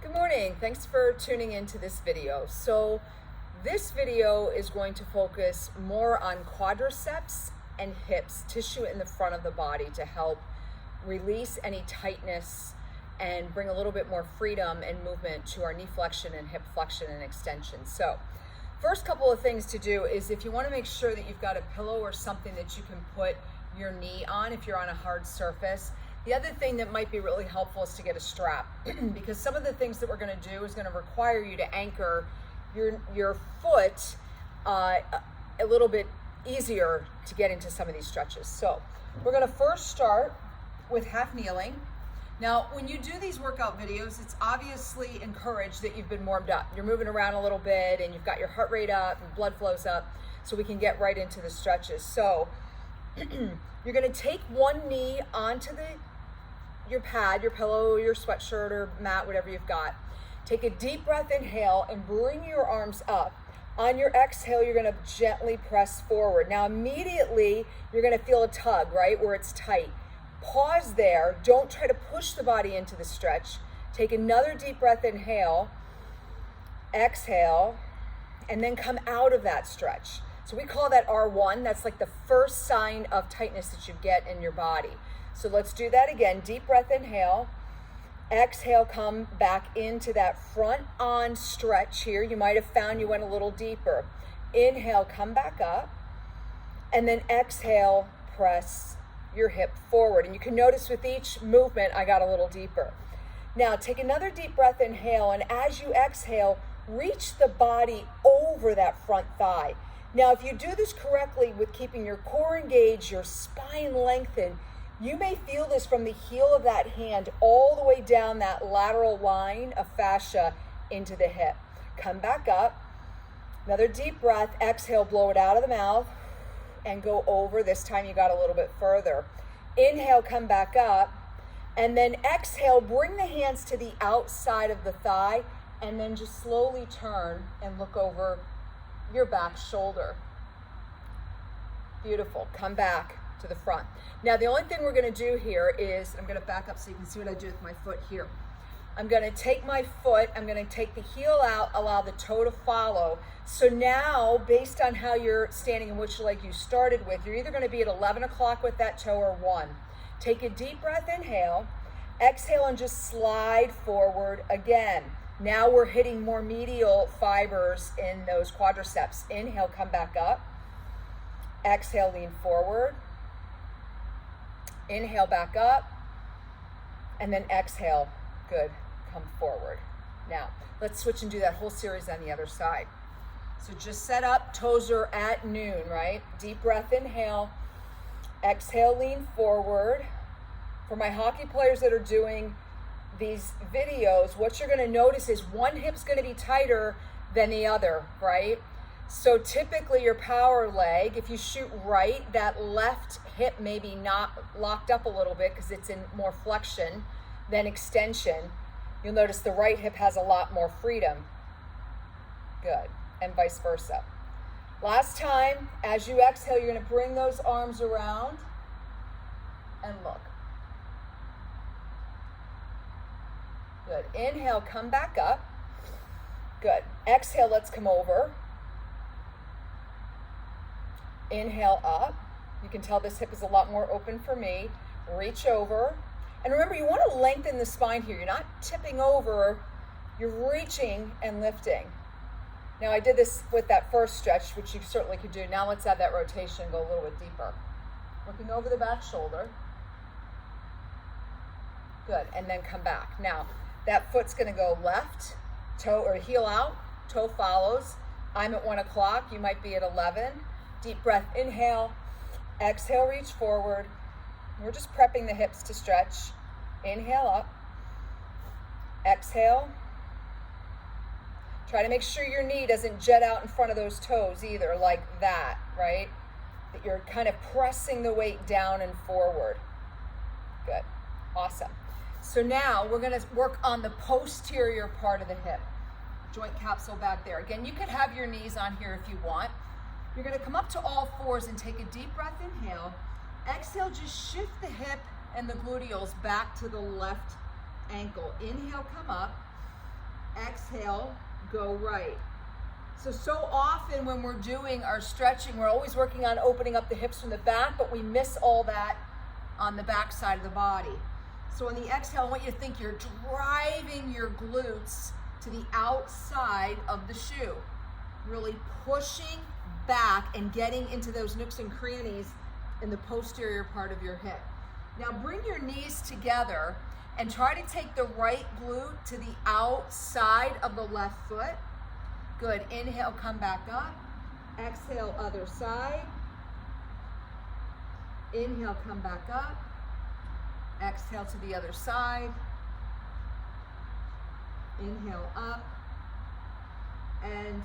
Good morning. Thanks for tuning into this video. So this video is going to focus more on quadriceps and hips, tissue in the front of the body to help release any tightness and bring a little bit more freedom and movement to our knee flexion and hip flexion and extension. So first couple of things to do is if you want to make sure that you've got a pillow or something that you can put your knee on if you're on a hard surface. The other thing that might be really helpful is to get a strap because some of the things that we're going to do is going to require you to anchor your foot a little bit easier to get into some of these stretches. So we're going to first start with half kneeling. Now, when you do these workout videos, it's obviously encouraged that you've been warmed up. You're moving around a little bit and you've got your heart rate up and blood flows up so we can get right into the stretches. So you're going to take one knee onto your pad, your pillow, your sweatshirt or mat, whatever you've got. Take a deep breath, inhale, and bring your arms up. On your exhale, you're gonna gently press forward. Now immediately, you're gonna feel a tug, right, where it's tight. Pause there, don't try to push the body into the stretch. Take another deep breath, inhale, exhale, and then come out of that stretch. So we call that R1, that's like the first sign of tightness that you get in your body. So let's do that again. Deep breath, inhale. Exhale, come back into that front on stretch here. You might have found you went a little deeper. Inhale, come back up. And then exhale, press your hip forward. And you can notice with each movement, I got a little deeper. Now take another deep breath, inhale. And as you exhale, reach the body over that front thigh. Now, if you do this correctly with keeping your core engaged, your spine lengthened, you may feel this from the heel of that hand all the way down that lateral line of fascia into the hip. Come back up. Another deep breath. Exhale, blow it out of the mouth and go over. This time you got a little bit further. Inhale, come back up. And then exhale, bring the hands to the outside of the thigh and then just slowly turn and look over your back shoulder. Beautiful. Come back to the front. Now the only thing we're going to do here is, I'm going to back up so you can see what I do with my foot here. I'm going to take my foot, I'm going to take the heel out, allow the toe to follow. So now, based on how you're standing and which leg you started with, you're either going to be at 11 o'clock with that toe or 1. Take a deep breath, inhale, exhale, and just slide forward again. Now we're hitting more medial fibers in those quadriceps. Inhale, come back up. Exhale, lean forward. Inhale, back up, and then exhale. Good, come forward. Now, let's switch and do that whole series on the other side. So just set up, toes are at noon, right? Deep breath, inhale. Exhale, lean forward. For my hockey players that are doing these videos, what you're gonna notice is one hip's gonna be tighter than the other, right? So typically your power leg, if you shoot right, that left hip may be not locked up a little bit because it's in more flexion than extension. You'll notice the right hip has a lot more freedom. Good, and vice versa. Last time, as you exhale, you're gonna bring those arms around and look. Good, inhale, come back up. Good, exhale, let's come over. Inhale up. You can tell this hip is a lot more open for me. Reach over. And remember, you want to lengthen the spine here. You're not tipping over. You're reaching and lifting. Now, I did this with that first stretch, which you certainly could do. Now let's add that rotation, go a little bit deeper. Looking over the back shoulder. Good, and then come back. Now, that foot's gonna go left, toe or heel out, toe follows. I'm at 1 o'clock, you might be at 11. Deep breath, inhale, exhale, reach forward. We're just prepping the hips to stretch. Inhale up, exhale. Try to make sure your knee doesn't jet out in front of those toes either, like that, right? That you're kind of pressing the weight down and forward. Good, awesome. So now we're gonna work on the posterior part of the hip. Joint capsule back there. Again, you could have your knees on here if you want. You're gonna come up to all fours and take a deep breath, inhale. Exhale, just shift the hip and the gluteals back to the left ankle. Inhale, come up. exhale, go right. So often when we're doing our stretching, we're always working on opening up the hips from the back, but we miss all that on the back side of the body. So on the exhale, I want you to think you're driving your glutes to the outside of the shoe, really pushing back and getting into those nooks and crannies in the posterior part of your hip. Now bring your knees together and try to take the right glute to the outside of the left foot. Good. Inhale, come back up. Exhale, other side. Inhale, come back up. Exhale to the other side. Inhale up. And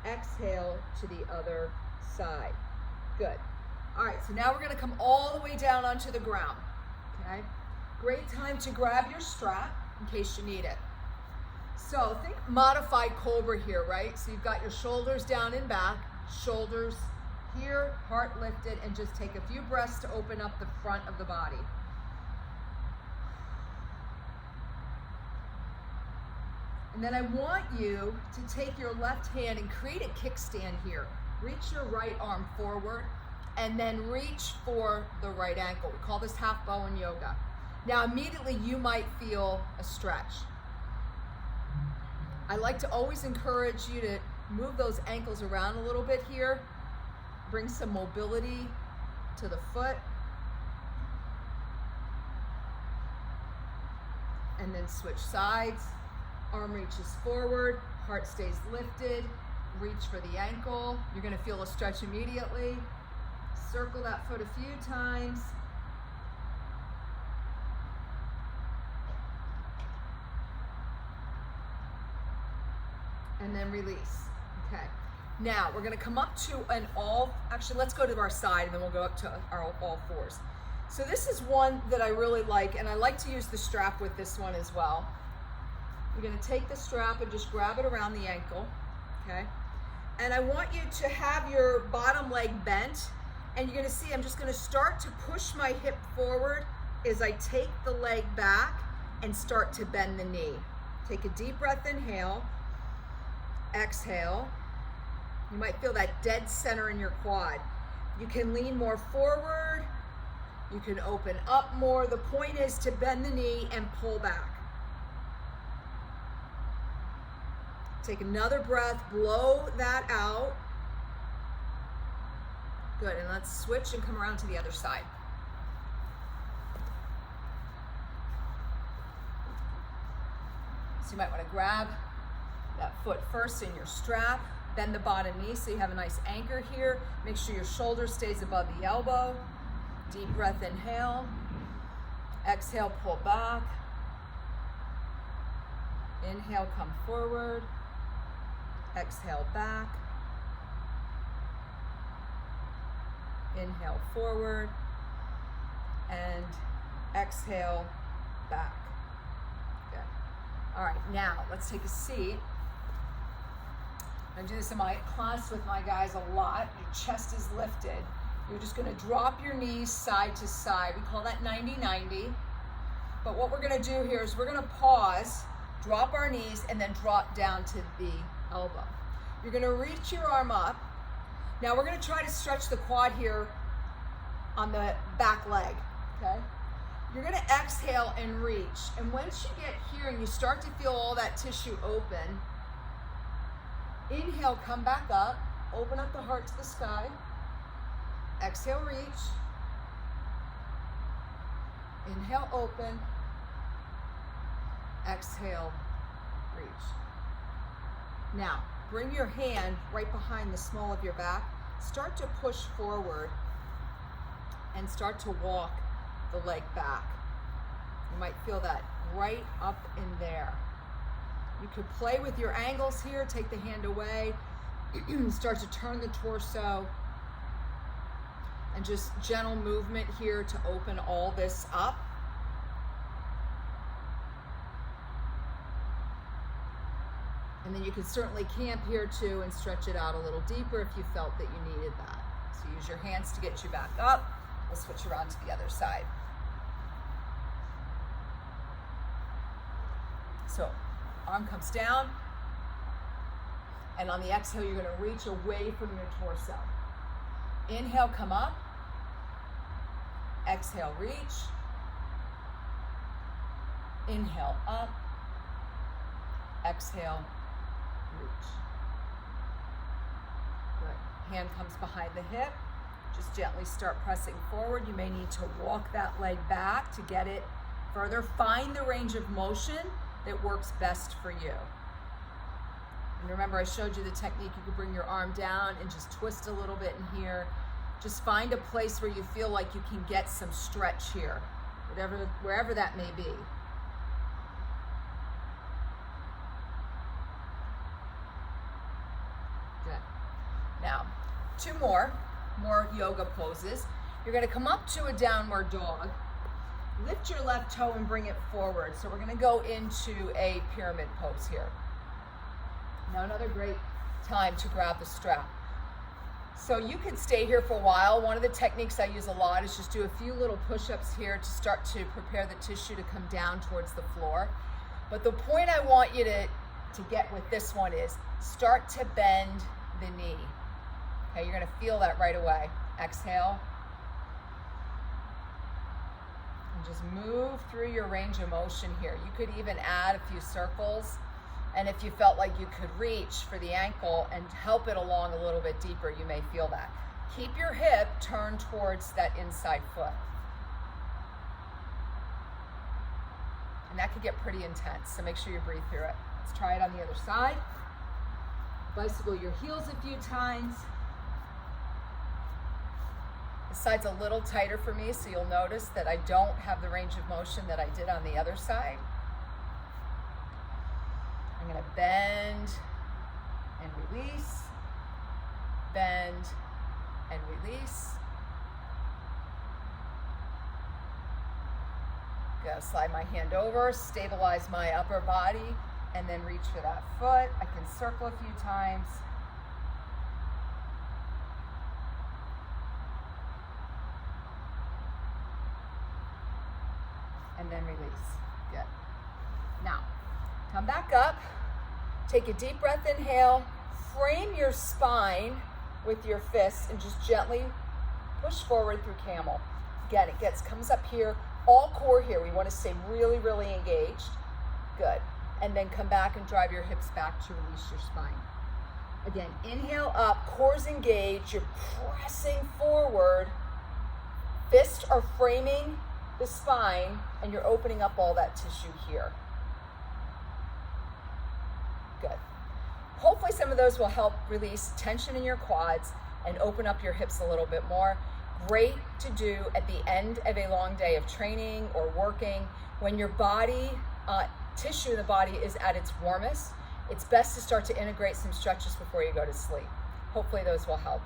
exhale to the other side. Good. All right, so now we're going to come all the way down onto the ground. Okay? Great time to grab your strap in case you need it. So think modified cobra here, right? So you've got your shoulders down and back, shoulders here, heart lifted, and just take a few breaths to open up the front of the body. And then I want you to take your left hand and create a kickstand here. Reach your right arm forward and then reach for the right ankle. We call this half bow in yoga. Now immediately you might feel a stretch. I like to always encourage you to move those ankles around a little bit here. Bring some mobility to the foot. And then switch sides. Arm reaches forward, heart stays lifted. Reach for the ankle. You're going to feel a stretch immediately. Circle that foot a few times. And then release. Okay. Now we're going to come up to an actually let's go to our side and then we'll go up to our all fours. So this is one that I really like, and I like to use the strap with this one as well. You're going to take the strap and just grab it around the ankle. Okay. And I want you to have your bottom leg bent, and you're going to see I'm just going to start to push my hip forward as I take the leg back and start to bend the knee. Take a deep breath, inhale. Exhale. You might feel that dead center in your quad. You can lean more forward. You can open up more. The point is to bend the knee and pull back. Take another breath, blow that out. Good, and let's switch and come around to the other side. So you might want to grab that foot first in your strap, bend the bottom knee so you have a nice anchor here. Make sure your shoulder stays above the elbow. Deep breath, inhale. Exhale, pull back. Inhale, come forward. Exhale, back. Inhale, forward. And exhale, back. Good. All right, now let's take a seat. I do this in my class with my guys a lot. Your chest is lifted. You're just going to drop your knees side to side. We call that 90-90. But what we're going to do here is we're going to pause, drop our knees, and then drop down to the elbow. You're going to reach your arm up. Now we're going to try to stretch the quad here on the back leg. Okay? You're going to exhale and reach. And once you get here and you start to feel all that tissue open, inhale, come back up, open up the heart to the sky. Exhale, reach. Inhale, open. Exhale, reach. Now, bring your hand right behind the small of your back. Start to push forward and start to walk the leg back. You might feel that right up in there. You could play with your angles here, take the hand away, start to turn the torso, and just gentle movement here to open all this up. And then you can certainly camp here too and stretch it out a little deeper if you felt that you needed that. So use your hands to get you back up. We'll switch around to the other side. So arm comes down, And on the exhale, you're gonna reach away from your torso. Inhale, come up. Exhale, reach. Inhale, up. Exhale, reach. Good. Hand comes behind the hip. Just gently start pressing forward. You may need to walk that leg back to get it further. Find the range of motion that works best for you. And remember, I showed you the technique. You could bring your arm down and just twist a little bit in here. Just find a place where you feel like you can get some stretch here, wherever that may be. Good. Now, two more yoga poses. You're gonna come up to a downward dog. Lift your left toe and bring it forward. So we're gonna go into a pyramid pose here. Now another great time to grab the strap. So you could stay here for a while. One of the techniques I use a lot is just do a few little push-ups here to start to prepare the tissue to come down towards the floor. But the point I want you to get with this one is start to bend the knee. Okay, you're gonna feel that right away. Exhale. And just move through your range of motion here. You could even add a few circles. And if you felt like you could reach for the ankle and help it along a little bit deeper, you may feel that. Keep your hip turned towards that inside foot. And that could get pretty intense, so make sure you breathe through it. Let's try it on the other side. Bicycle your heels a few times. This side's a little tighter for me, so you'll notice that I don't have the range of motion that I did on the other side. I'm gonna bend and release, bend and release. Go slide my hand over, stabilize my upper body, and then reach for that foot. I can circle a few times. And then release. Good. Now, come back up, take a deep breath, inhale, frame your spine with your fists and just gently push forward through camel. Again, comes up here, all core here. We want to stay really, really engaged. Good. And then come back and drive your hips back to release your spine. Again, inhale up, core's engaged, you're pressing forward, fists are framing the spine, and you're opening up all that tissue here. Good. Hopefully some of those will help release tension in your quads and open up your hips a little bit more. Great to do at the end of a long day of training or working. When your body, tissue in the body is at its warmest, it's best to start to integrate some stretches before you go to sleep. Hopefully those will help.